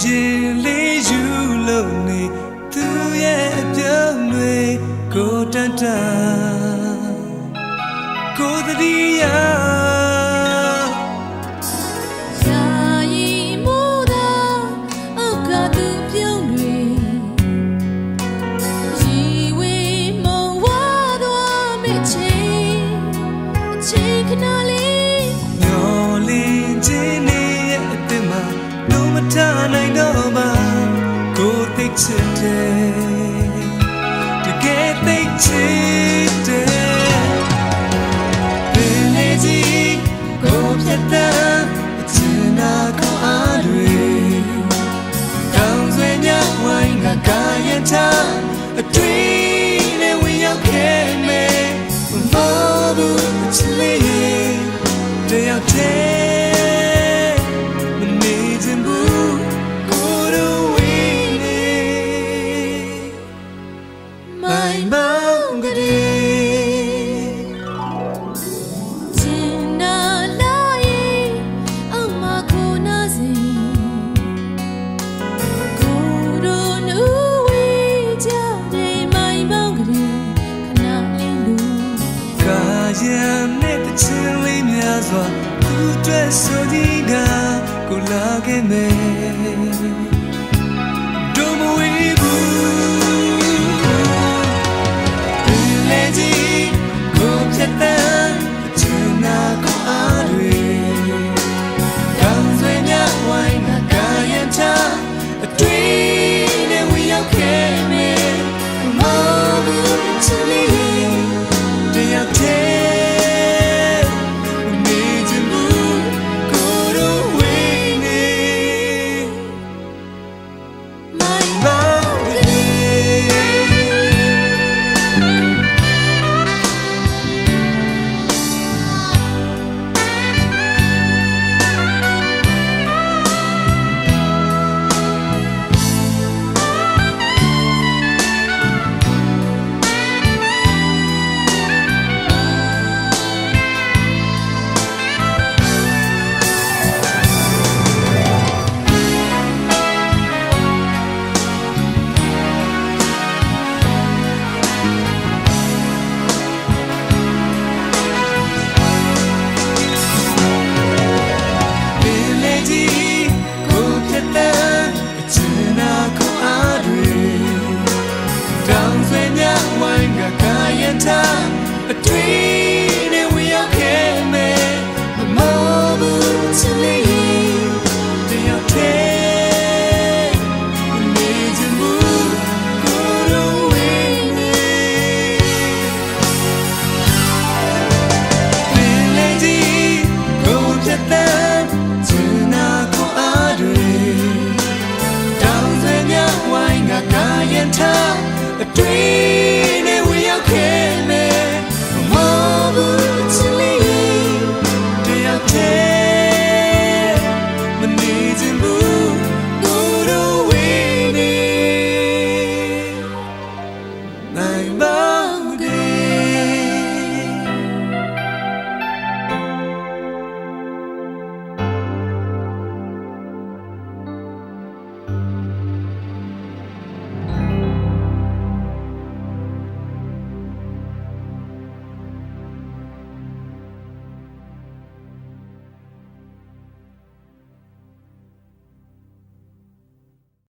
ရှင်လေးယူလို့နေသူရဲ့အပြုံးတွေကိုတန်တန်ကိုတတိယနိုင်တော့မှကိုသိချစ်တယ်တကယ်သိချစ်တယ်ဘယ်လေကြီးကိုပြတ်တဲ့အချင်နာကောင်းအားတွေတောင်ဆွေညဝိုင်းကကာယထားအတွေ့နဲ့ဝင်ရောက်ခဲ့မယ်မဟုတ်ဘူးချစ်လေးတယောက်တည်းစွာသူတွေ့ဆိုကြီးကကိုလာခဲ့မယ်ဒုမဝေးဘူးဘယ်လေကြီးကိုပြတ်တဲ့အချင်နာကောင်းအားတွေကောင်းဆွေးများဝိုင်းကကာယထားအတွေ့နဲ့ဝင်ရောက်ခဲ့မယ်မဟုတ်ချစ်လေးတယောက်တည်းအတွေ့နဲ့ဝင်ရောက်ခဲ့မယ်မဟုတ်ဘူးချစ်လေးတယောက်တည်းနေချင်မှုကိုယ်ဝေးနေဘယ်လေကြီးကိုပြတ်တဲ့ချင်နာကိုအားတွေတောင်းဆွေးများဝိုင်းကကာယထားအတွေ့